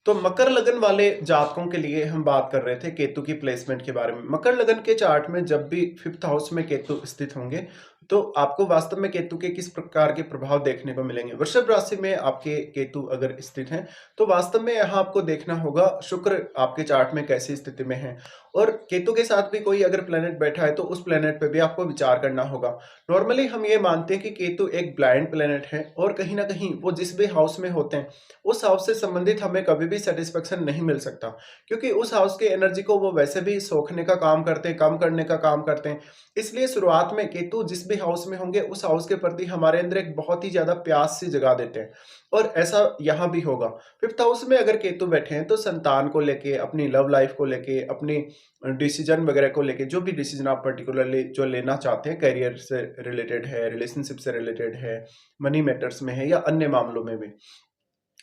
तो मकर लगन वाले जातकों के लिए हम बात कर रहे थे केतु की प्लेसमेंट के बारे में। मकर लगन के चार्ट में जब भी फिफ्थ हाउस में केतु स्थित होंगे, तो आपको वास्तव में केतु के किस प्रकार के प्रभाव देखने को मिलेंगे। वृषभ राशि में आपके केतु अगर स्थित हैं, तो वास्तव में यहाँ आपको देखना होगा शुक्र आपके चार्ट में कैसी स्थिति में है, और केतु के साथ भी कोई अगर प्लेनेट बैठा है तो उस प्लेनेट पे भी आपको विचार करना होगा। नॉर्मली हम ये मानते हैं कि केतु एक ब्लाइंड प्लेनेट है, और कहीं ना कहीं वो जिस भी हाउस में होते हैं उस हाउस से संबंधित हमें कभी भी सेटिस्फेक्शन नहीं मिल सकता, क्योंकि उस हाउस की एनर्जी को वो वैसे भी सोखने का काम करते हैं, कम करने का काम करते हैं। इसलिए शुरुआत में केतु जिस भी हाउस में होंगे उस हाउस के प्रति हमारे अंदर एक बहुत ही ज्यादा प्यास सी जगा देते हैं, और ऐसा यहाँ भी होगा। फिफ्थ हाउस में अगर केतु बैठे हैं तो संतान को लेके, अपनी लव लाइफ को लेके, अपनी डिसीजन वगैरह को लेके, जो भी डिसीजन आप पर्टिकुलरली जो लेना चाहते हैं, करियर से रिलेटेड है, रिलेशनशिप से रिलेटेड है, मनी मैटर्स में है, या अन्य मामलों में भी,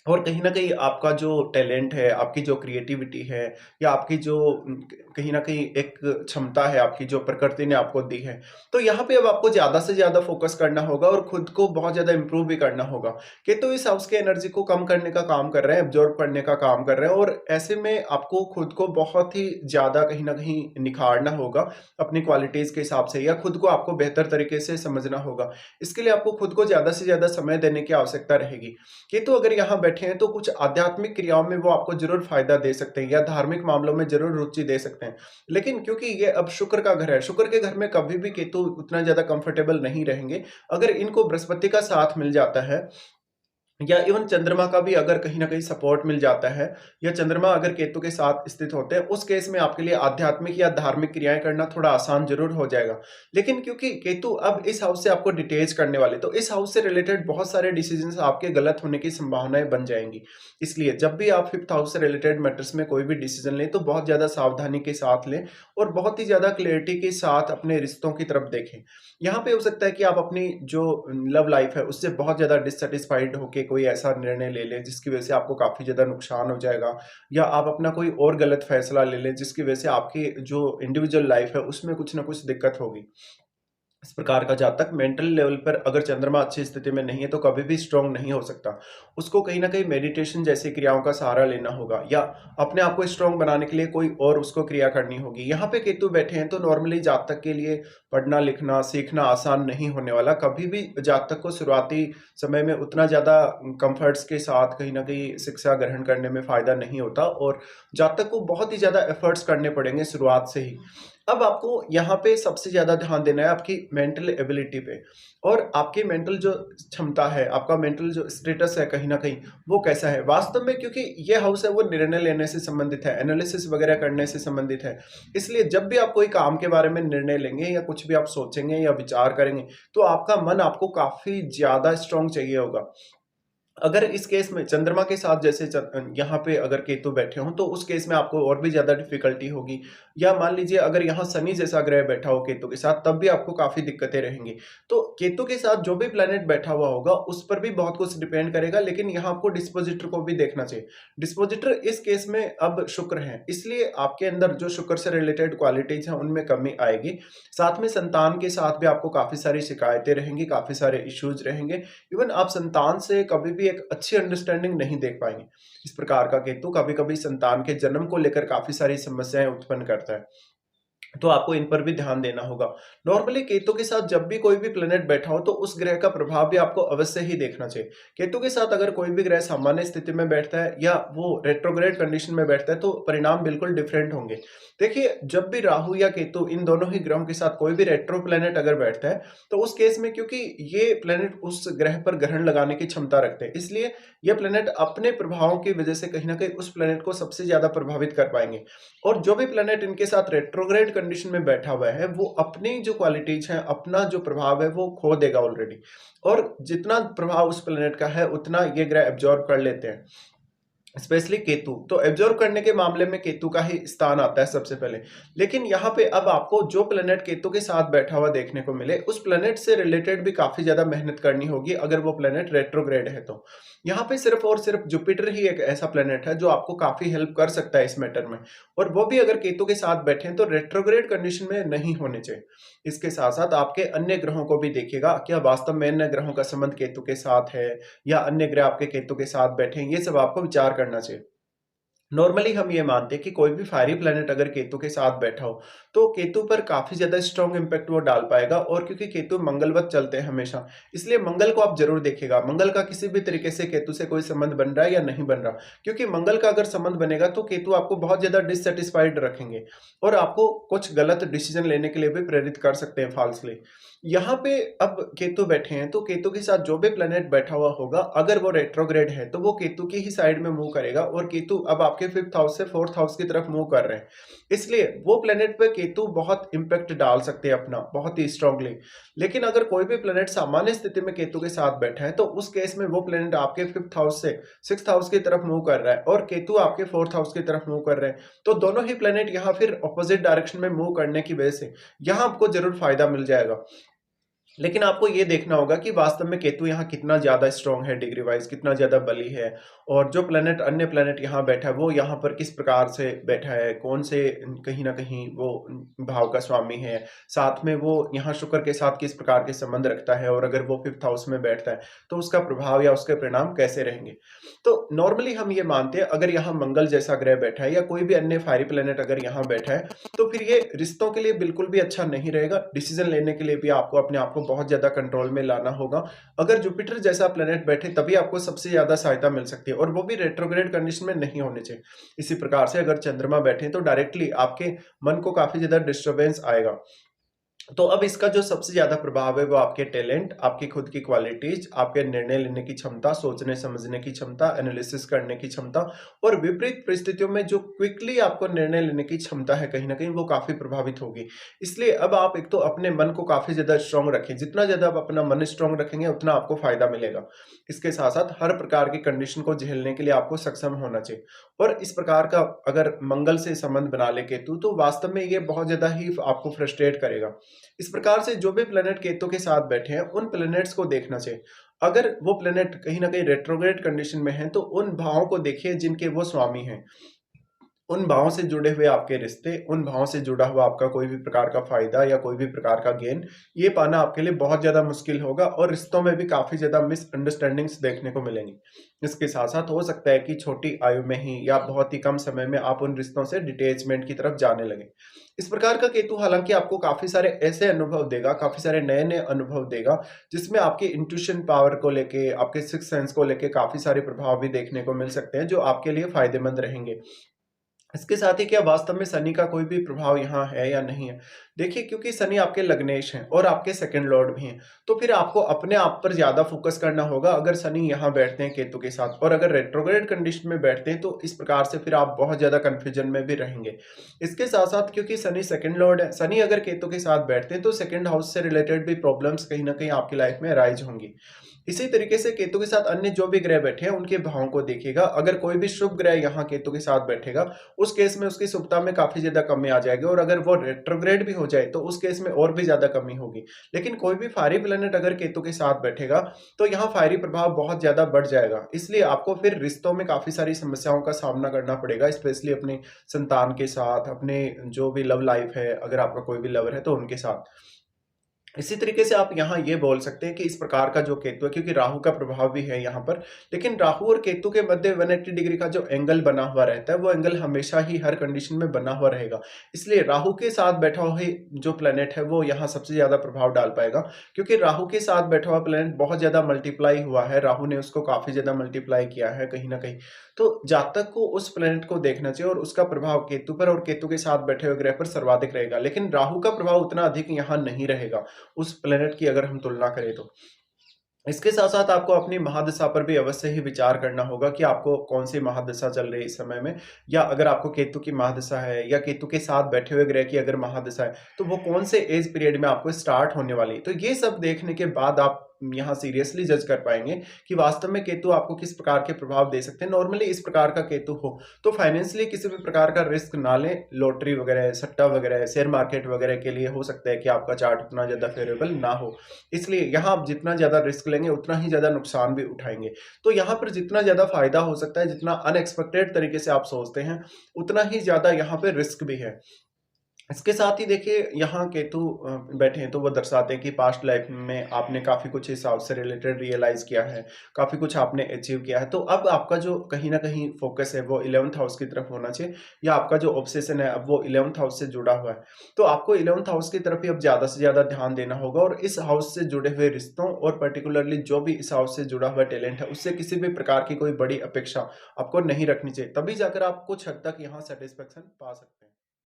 और कहीं न कहीं आपका जो टैलेंट है, आपकी जो क्रिएटिविटी है, या आपकी जो कहीं न कहीं एक क्षमता है आपकी जो प्रकृति ने आपको दी है, तो यहाँ पे अब आपको ज़्यादा से ज़्यादा फ़ोकस करना होगा और खुद को बहुत ज़्यादा इम्प्रूव भी करना होगा। केतु इस हाउस की एनर्जी को कम करने का काम कर रहे हैं, एब्ज़ॉर्ब करने का काम कर रहे हैं, और ऐसे में आपको खुद को बहुत ही ज़्यादा कहीं न कहीं निखारना होगा अपनी क्वालिटीज़ के हिसाब से, या खुद को आपको बेहतर तरीके से समझना होगा। इसके लिए आपको खुद को ज़्यादा से ज़्यादा समय देने की आवश्यकता रहेगी। केतु अगर यहाँ बैठे हैं तो कुछ आध्यात्मिक क्रियाओं में वो आपको जरूर फायदा दे सकते हैं, या धार्मिक मामलों में जरूर रुचि दे सकते हैं। लेकिन क्योंकि ये अब शुक्र का घर है, शुक्र के घर में कभी भी केतु उतना ज्यादा कंफर्टेबल नहीं रहेंगे। अगर इनको बृहस्पति का साथ मिल जाता है, या इवन चंद्रमा का भी अगर कहीं न कहीं सपोर्ट मिल जाता है, या चंद्रमा अगर केतु के साथ स्थित होते हैं, उस केस में आपके लिए आध्यात्मिक या धार्मिक क्रियाएँ करना थोड़ा आसान ज़रूर हो जाएगा। लेकिन क्योंकि केतु अब इस हाउस से आपको डिटैच करने वाले, तो इस हाउस से रिलेटेड बहुत सारे डिसीजंस आपके गलत होने की संभावनाएँ बन जाएँगी। इसलिए जब भी आप फिफ्थ हाउस से रिलेटेड मैटर्स में कोई भी डिसीजन लें, तो बहुत ज़्यादा सावधानी के साथ लें, और बहुत ही ज़्यादा क्लैरिटी के साथ अपने रिश्तों की तरफ देखें। यहाँ पे हो सकता है कि आप अपनी जो लव लाइफ है उससे बहुत ज़्यादा डिससैटिस्फाइड होके कोई ऐसा निर्णय ले लें जिसकी वजह से आपको काफ़ी ज़्यादा नुकसान हो जाएगा, या आप अपना कोई और गलत फैसला ले लें जिसकी वजह से आपकी जो इंडिविजुअल लाइफ है उसमें कुछ ना कुछ दिक्कत होगी। इस प्रकार का जातक मेंटल लेवल पर अगर चंद्रमा अच्छी स्थिति में नहीं है तो कभी भी स्ट्रांग नहीं हो सकता। उसको कहीं न कहीं मेडिटेशन जैसी क्रियाओं का सहारा लेना होगा, या अपने आप को स्ट्रांग बनाने के लिए कोई और उसको क्रिया करनी होगी। यहाँ पे केतु बैठे हैं तो नॉर्मली जातक के लिए पढ़ना, लिखना, सीखना आसान नहीं होने वाला। कभी भी जातक को शुरुआती समय में उतना ज़्यादा कम्फर्ट्स के साथ कहीं न कहीं शिक्षा ग्रहण करने में फ़ायदा नहीं होता, और जातक को बहुत ही ज़्यादा एफर्ट्स करने पड़ेंगे शुरुआत से ही। अब आपको यहाँ पे सबसे ज़्यादा ध्यान देना है आपकी मेंटल एबिलिटी पे, और आपकी मेंटल जो क्षमता है, आपका मेंटल जो स्टेटस है कहीं न कहीं वो कैसा है। वास्तव में क्योंकि ये हाउस है वो निर्णय लेने से संबंधित है, एनालिसिस वगैरह करने से संबंधित है। इसलिए जब भी आप कोई काम के बारे में निर्णय लेंगे, या कुछ भी आप सोचेंगे या विचार करेंगे, तो आपका मन आपको काफ़ी ज़्यादा स्ट्रॉन्ग चाहिए होगा। अगर इस केस में चंद्रमा के साथ जैसे यहाँ पे अगर केतु बैठे हों, तो उस केस में आपको और भी ज़्यादा डिफ़िकल्टी होगी। या मान लीजिए अगर यहाँ शनि जैसा ग्रह बैठा हो केतु के साथ, तब भी आपको काफ़ी दिक्कतें रहेंगी। तो केतु के साथ जो भी प्लैनेट बैठा हुआ होगा, उस पर भी बहुत कुछ डिपेंड करेगा, लेकिन यहाँ आपको डिस्पोज़िटर को भी देखना चाहिए। डिस्पोज़िटर इस केस में अब शुक्र हैं, इसलिए आपके अंदर जो शुक्र से रिलेटेड क्वालिटीज़ हैं, उनमें कमी आएगी। साथ में संतान के साथ भी आपको काफ़ी सारी शिकायतें रहेंगी, काफ़ी सारे इश्यूज़ रहेंगे। इवन आप संतान से कभी भी एक अच्छी अंडरस्टैंडिंग नहीं देख पाएँगे। इस प्रकार का केतु कभी-कभी संतान के जन्म को लेकर काफ़ी सारी समस्याएँ उत्पन्न करता है। तो आपको इन पर भी ध्यान देना होगा। नॉर्मली केतु के साथ जब भी कोई भी प्लैनेट बैठा हो, तो उस ग्रह का प्रभाव भी आपको अवश्य ही देखना चाहिए। केतु के साथ अगर कोई भी ग्रह सामान्य स्थिति में बैठता है, या वो रेट्रोग्रेड कंडीशन में बैठता है, तो परिणाम बिल्कुल डिफरेंट होंगे। देखिए, जब भी राहु या केतु इन दोनों ही ग्रहों के साथ कोई भी रेट्रो प्लैनेट अगर बैठता है, तो उस केस में क्योंकि ये प्लैनेट उस ग्रह पर ग्रहण लगाने की क्षमता रखते हैं, इसलिए ये प्लैनेट अपने प्रभावों की वजह से कहीं न कहीं उस प्लैनेट को सबसे ज़्यादा प्रभावित कर पाएँगे। और जो भी प्लैनेट इनके साथ रेट्रोग्रेड कंडीशन में बैठा हुआ है, वो अपनी जो क्वालिटीज़ हैं, अपना जो प्रभाव है, वो खो देगा ऑलरेडी, और जितना प्रभाव उस प्लैनेट का है, उतना ये ग्रह एब्ज़ॉर्ब कर लेते हैं। स्पेशली केतु, तो एब्जॉर्व करने के मामले में केतु का ही स्थान आता है सबसे पहले। लेकिन यहाँ पे अब आपको जो प्लेनेट केतु के साथ बैठा हुआ देखने को मिले, उस प्लेनेट से रिलेटेड भी काफी ज्यादा मेहनत करनी होगी अगर वो प्लेनेट रेट्रोग्रेड है तो। यहाँ पे सिर्फ और सिर्फ जुपिटर ही एक ऐसा प्लेनेट है जो आपको काफी हेल्प कर सकता है इस मैटर में, और वो भी अगर केतु के साथ बैठे हैं तो रेट्रोग्रेड कंडीशन में नहीं होने चाहिए। इसके साथ साथ आपके अन्य ग्रहों को भी देखिएगा, क्या वास्तव में अन्य ग्रहों का संबंध केतु के साथ है, या अन्य ग्रह आपके केतु के साथ बैठे हैं, ये सब आपको विचार करना चाहिए। नॉर्मली हम ये मानते हैं कि कोई भी फायरी प्लैनेट अगर केतु के साथ बैठा हो, तो केतु पर काफ़ी ज़्यादा स्ट्रॉन्ग इम्पैक्ट वो डाल पाएगा। और क्योंकि केतु मंगलवत चलते हैं हमेशा, इसलिए मंगल को आप ज़रूर देखिएगा। मंगल का किसी भी तरीके से केतु से कोई संबंध बन रहा है या नहीं बन रहा। क्योंकि मंगल का अगर संबंध बनेगा, तो केतु आपको बहुत ज़्यादा डिससैटिस्फाइड रखेंगे और आपको कुछ गलत डिसीज़न लेने के लिए भी प्रेरित कर सकते हैं फ़ॉल्सली। यहाँ पे अब केतु बैठे हैं, तो केतु के साथ जो भी प्लैनेट बैठा हुआ होगा, अगर वो रेट्रोग्रेड है, तो वो केतु की ही साइड में मूव करेगा। और केतु अब आपके 5th हाउस से 4th हाउस की तरफ मूव कर रहे हैं। इसलिए वो प्लैनेट पे केतु बहुत इम्पैक्ट डाल सकते हैं अपना, बहुत ही स्ट्रांगली। लेकिन अगर कोई भी प्लैनेट सामान्य स्थिति में केतु के साथ बैठा है, तो उस केस में वो प्लैनेट आपके 5th हाउस से 6th हाउस की तरफ मूव कर रहा है और केतु आपके 4th हाउस की तरफ मूव कर रहे हैं। तो दोनों ही प्लैनेट यहाँ फिर ऑपोजिट डायरेक्शन में मूव करने की वजह से यहाँ आपको ज़रूर फ़ायदा मिल जाएगा। लेकिन आपको ये देखना होगा कि वास्तव में केतु यहाँ कितना ज़्यादा स्ट्रॉन्ग है डिग्री वाइज़, कितना ज़्यादा बली है। और जो प्लैनेट अन्य प्लैनेट यहाँ बैठा है, वो यहाँ पर किस प्रकार से बैठा है, कौन से कहीं न कहीं वो भाव का स्वामी है। साथ में वो यहाँ शुक्र के साथ किस प्रकार के संबंध रखता है, और अगर वो 5th हाउस में बैठता है, तो उसका प्रभाव या उसके परिणाम कैसे रहेंगे। तो नॉर्मली हम ये मानते हैं, अगर यहाँ मंगल जैसा ग्रह बैठा है या कोई भी अन्य फायरी प्लैनेट अगर यहाँ बैठा है, तो फिर ये रिश्तों के लिए बिल्कुल भी अच्छा नहीं रहेगा। डिसीजन लेने के लिए भी आपको अपने आप को बहुत ज़्यादा कंट्रोल में लाना होगा। अगर जुपिटर जैसा प्लैनेट बैठे, तभी आपको सबसे ज़्यादा सहायता मिल सकती है, और वो भी रेट्रोग्रेड कंडीशन में नहीं होने चाहिए। इसी प्रकार से अगर चंद्रमा बैठे, तो डायरेक्टली आपके मन को काफ़ी ज़्यादा डिस्टर्बेंस आएगा। तो अब इसका जो सबसे ज़्यादा प्रभाव है, वो आपके टैलेंट, आपकी खुद की क्वालिटीज़, आपके निर्णय लेने की क्षमता, सोचने-समझने की क्षमता, एनालिसिस करने की क्षमता, और विपरीत परिस्थितियों में जो क्विकली आपको निर्णय लेने की क्षमता है, कहीं न कहीं वो काफ़ी प्रभावित होगी। इसलिए अब आप एक तो अपने मन को काफ़ी ज़्यादा स्ट्रॉन्ग रखें। जितना ज़्यादा आप अपना मन स्ट्रॉन्ग रखेंगे, उतना आपको फ़ायदा मिलेगा। इसके साथ-साथ हर प्रकार की कंडीशन को झेलने के लिए आपको सक्षम होना चाहिए। और इस प्रकार का अगर मंगल से संबंध बना ले केतु, तो वास्तव में ये बहुत ज़्यादा ही आपको फ्रस्ट्रेट करेगा। इस प्रकार से जो भी प्लैनेट केतु के साथ बैठे हैं, उन प्लैनेट्स को देखना चाहिए। अगर वो प्लैनेट कहीं न कहीं रेट्रोग्रेड कंडीशन में हैं, तो उन भावों को देखिए जिनके वो स्वामी हैं। उन भावों से जुड़े हुए आपके रिश्ते, उन भावों से जुड़ा हुआ आपका कोई भी प्रकार का फ़ायदा या कोई भी प्रकार का गेन, ये पाना आपके लिए बहुत ज़्यादा मुश्किल होगा, और रिश्तों में भी काफ़ी ज़्यादा मिसअंडरस्टैंडिंग्स देखने को मिलेंगी। इसके साथ-साथ हो सकता है कि छोटी आयु में ही या बहुत ही कम समय में आप उन रिश्तों से डिटैचमेंट की तरफ जाने लगें। इस प्रकार का केतु हालाँकि आपको काफ़ी सारे ऐसे अनुभव देगा, काफ़ी सारे नए-नए अनुभव देगा, जिसमें आपकी इंट्यूशन पावर को लेके, आपके सिक्स्थ सेंस को लेके काफ़ी सारे प्रभाव भी देखने को मिल सकते हैं, जो आपके लिए फ़ायदेमंद रहेंगे। इसके साथ ही क्या वास्तव में शनि का कोई भी प्रभाव यहाँ है या नहीं है? देखिए, क्योंकि शनि आपके लग्नेश हैं और आपके सेकंड लॉर्ड भी हैं, तो फिर आपको अपने आप पर ज़्यादा फ़ोकस करना होगा अगर शनि यहाँ बैठते हैं केतु के साथ। और अगर रेट्रोग्रेड कंडीशन में बैठते हैं, तो इस प्रकार से फिर आप बहुत ज़्यादा कन्फ्यूजन में भी रहेंगे। इसके साथ-साथ क्योंकि शनि सेकंड लॉर्ड है, शनि अगर केतु के साथ बैठते हैं, तो सेकंड हाउस से रिलेटेड भी प्रॉब्लम्स कहीं न कहीं आपकी लाइफ़ में अराइज़ होंगी। इसी तरीके से केतु के साथ अन्य जो भी ग्रह बैठे हैं, उनके भावों को देखिएगा। अगर कोई भी शुभ ग्रह यहाँ केतु के साथ बैठेगा, उस केस में उसकी शुभता में काफ़ी ज़्यादा कमी आ जाएगी, और अगर वो रेट्रोग्रेड भी हो जाए, तो उस केस में और भी ज़्यादा कमी होगी। लेकिन कोई भी फायरी प्लैनेट अगर केतु के साथ बैठेगा, तो यहाँ फायरी प्रभाव बहुत ज़्यादा बढ़ जाएगा। इसलिए आपको फिर रिश्तों में काफ़ी सारी समस्याओं का सामना करना पड़ेगा, स्पेशली अपने संतान के साथ, अपने जो भी लव लाइफ है, अगर आपका कोई भी लवर है, तो उनके साथ। इसी तरीके से आप यहाँ ये बोल सकते हैं कि इस प्रकार का जो केतु है, क्योंकि राहु का प्रभाव भी है यहाँ पर, लेकिन राहु और केतु के मध्य 180 डिग्री का जो एंगल बना हुआ रहता है, वो एंगल हमेशा ही हर कंडीशन में बना हुआ रहेगा। इसलिए राहु के साथ बैठा हुआ ही जो प्लेनेट है, वो यहाँ सबसे ज़्यादा प्रभाव डाल पाएगा, क्योंकि राहु के साथ बैठा हुआ प्लेनेट बहुत ज़्यादा मल्टीप्लाई हुआ है। राहु ने उसको काफ़ी ज़्यादा मल्टीप्लाई किया है कहीं न कहीं। तो जातक को उस प्लेनेट को देखना चाहिए, और उसका प्रभाव केतु पर और केतु के साथ बैठे हुए ग्रह पर सर्वाधिक रहेगा। लेकिन राहु का प्रभाव उतना अधिक यहाँ नहीं रहेगा, उस प्लेनेट की अगर हम तुलना करें तो। इसके साथ-साथ आपको अपनी महादशा पर भी अवश्य ही विचार करना होगा कि आपको कौन-सी महादशा चल रही है इस समय में, या अगर आपको केतु की महादशा है या केतु के साथ बैठे हुए ग्रह की अगर महादशा है, तो वो कौन से एज पीरियड में आपको स्टार्ट होने वाली है। तो ये सब देखने के बाद आप यहाँ सीरियसली जज कर पाएँगे कि वास्तव में केतु आपको किस प्रकार के प्रभाव दे सकते हैं। नॉर्मली इस प्रकार का केतु हो, तो फाइनेंशियली किसी भी प्रकार का रिस्क ना लें। लॉटरी वगैरह, सट्टा वगैरह, शेयर मार्केट वगैरह के लिए हो सकता है कि आपका चार्ट उतना ज़्यादा फेवरेबल ना हो। इसलिए यहाँ आप जितना ज़्यादा रिस्क लेंगे, उतना ही ज़्यादा नुकसान भी उठाएँगे। तो यहाँ पर जितना ज़्यादा फ़ायदा हो सकता है, जितना अनएक्सपेक्टेड तरीके से आप सोचते हैं, उतना ही ज़्यादा यहाँ पे रिस्क भी है। इसके साथ ही देखिए यहाँ केतु बैठे हैं तो वो दर्शाते हैं कि पास्ट लाइफ में आपने काफ़ी कुछ इस हाउस से रिलेटेड रियलाइज़ किया है, काफ़ी कुछ आपने अचीव किया है। तो अब आपका जो कहीं न कहीं फ़ोकस है वो 11th हाउस की तरफ होना चाहिए या आपका जो ऑब्सेशन है अब वो 11th हाउस से जुड़ा हुआ है। तो आपको 11th हाउस की तरफ ही अब ज़्यादा से ज़्यादा ध्यान देना होगा और इस हाउस से जुड़े हुए रिश्तों और पर्टिकुलरली जो भी इस हाउस से जुड़ा हुआ टैलेंट है, उससे किसी भी प्रकार की कोई बड़ी अपेक्षा आपको नहीं रखनी चाहिए। तभी जाकर आप कुछ हद तक यहाँ सैटिस्फैक्शन पा सकते हैं।